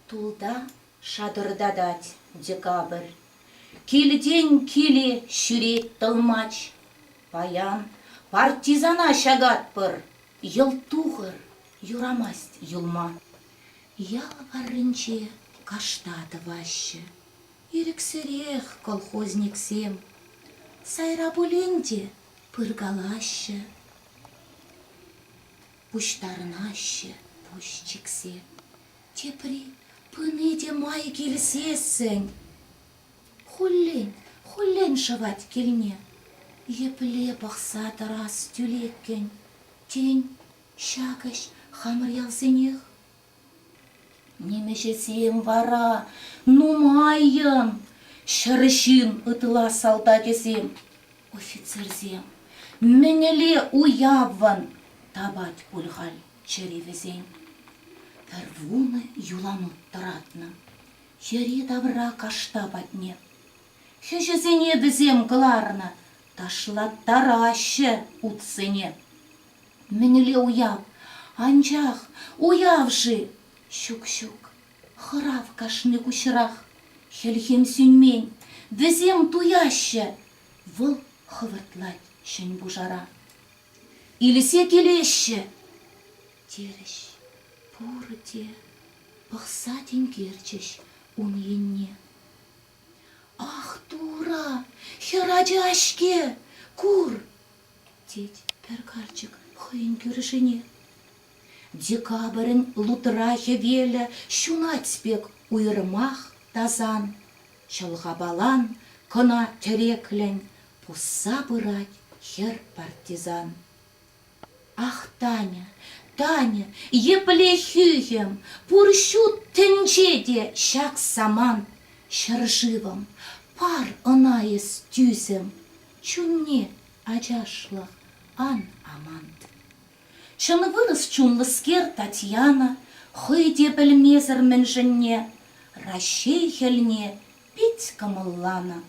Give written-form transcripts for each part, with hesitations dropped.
Тулда шадырдадать декабрь. Килден киле шүрет тылмач. Паян партизана шагатпыр. Йылтуғыр юрамасть юлма. Ялварынче каштады ваще. Ирексерех колхозниксем. Сайрабуленде пыргалаще. Пуштарынаще пущиксе. Тепри пыныде май келсесің. Хуллен шывать келне. Епле бақса тарас тюлеккен. Тень шагаш хамыр ялсенех. Немешесем вара, нумайын. Шырышын ытыла солдатесем. Офицерзем, менеле уявван. Табать пульгаль черевезем. Первуны юланут таратна. Ери добра кашта батне. Хешесене дезем гларна. Ташла тараще утсене. Менеле уяв, анчах уявши. Щук-щук, хырав кашны кушрах. Хельхем сюнмень, дезем туяще. Выл хывыртлать шень бужара. Илесе келеще. Терещ, пурте, пахсатень керчеш уньенне. Ах, дура, херадяшке, кур! Теть перкарчик хыйын кюрышыне. Декабрын лутрахе веле шунать спек уйрмах тазан. Чалғабалан кына тереклен пусса бырать хер партизан. Ах, Таня, Таня, епле хюхем, пурщут тенчеде шак саман. Шарживам, пар онаес тюсем, чунне аджашлах ан амант. Шыны вырыс чунлыскер Татьяна, хыйде білмезір мінжінне, ращей хельне пить камыллана.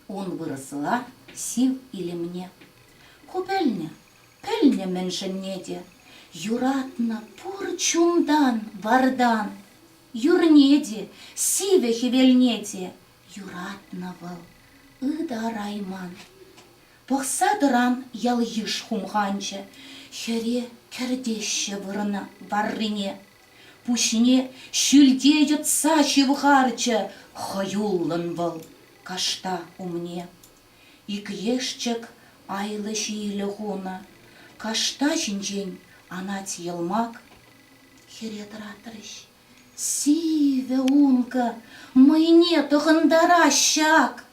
Он вырысла сив или мне. Купельня, пельня мінжіннеде, юратна пур чундан вардан. Юрнеде, сиве хевельнеде, юратна выл, ыда райман. Похса дыран ял йыш хумганче, хере кердеще вырына варрине. Пушне шүлде йытса чивхарче, хаюллын выл, кашта умне. Икешчек айлы шийлі хуна, кашта жинжен анать елмак, хере дыратырыш. Сиве унка, майне тұғындара шак.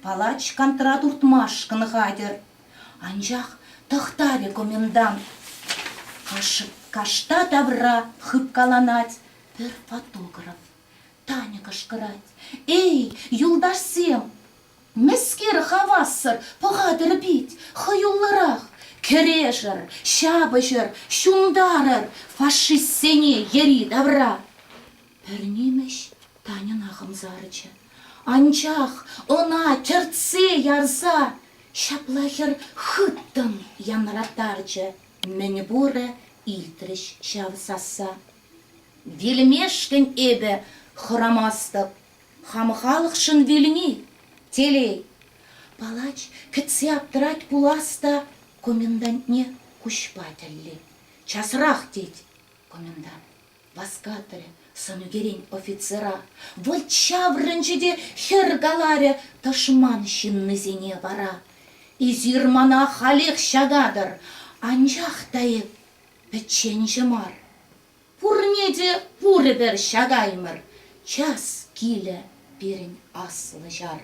Палач контрат уртмаш кынғадыр. Анжақ тұқтаре комендант. Кашта тавра хыпкаланать. Бір фотограф. Таня кашкырать. Эй, юлдашсем! Мескер хавассыр, пағадыр бит, хаюллырақ. Кережір, шабышыр, шундарыр, фашист сене ери давра. Пернемеш Таня нахымзарычы. Анчах она терце ярса, шаплахер хыттым янратарчы. Мен буре илтріш шавсаса. Вельмешкен эбе хырамастық, хамхалықшын вельни, телей. Палач кітсе аптырать пуласта, комендантне кушпательли. Часрах деть, комендант. Васкаторе, санугерень офицера. Вот чаврынчеде хергаларе ташман шиннызене вара. Изирмана халех шагадыр, анжах тайып печенче мар. Пурнеде пуры бер шагаймыр, час киле берін аслы жар.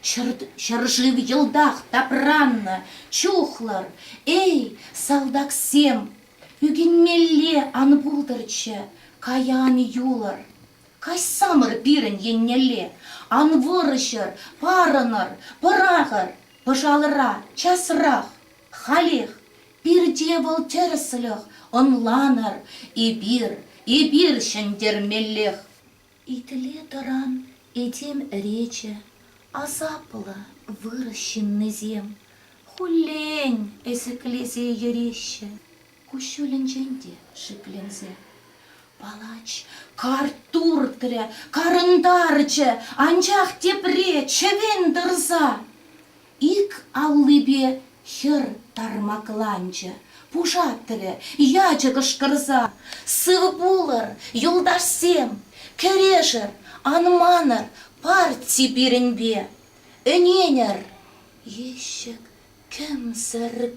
Шаржив йылдах тапранна, чухлар, эй, салдаксем, үгенмелле ан булдырчы, каян юлар. Кай самыр бирін еннеле, ан вырышыр, парыныр, пырағыр, пыжалыра, часырақ, халех, bir девыл терсіліх, онланыр, и бир шендермеллех. Итле таран, этим речи, азапла выращенный зем. Хулень эсеклезе ереще, кущулен женде шиплензе. Палач, кар туртыря, карындарчы, анчах тепре, чевен дырза. Ик аллыбе хыр тармакланчы, пужаттыры, ячы кышкырза. Сывы булыр, юлдашсем, керешір, анманыр, партий берінбе. Өненер, ешік, кімсір,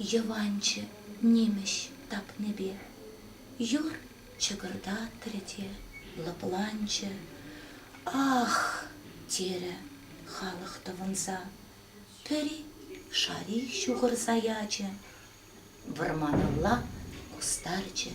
Йыванчы немеш тапныбе. Юр чыгырдаттырыте, лыпланчы. Ах, тере, халықты вынса. Пөри шари шуғырса ячы. Вырманылла кустарчы.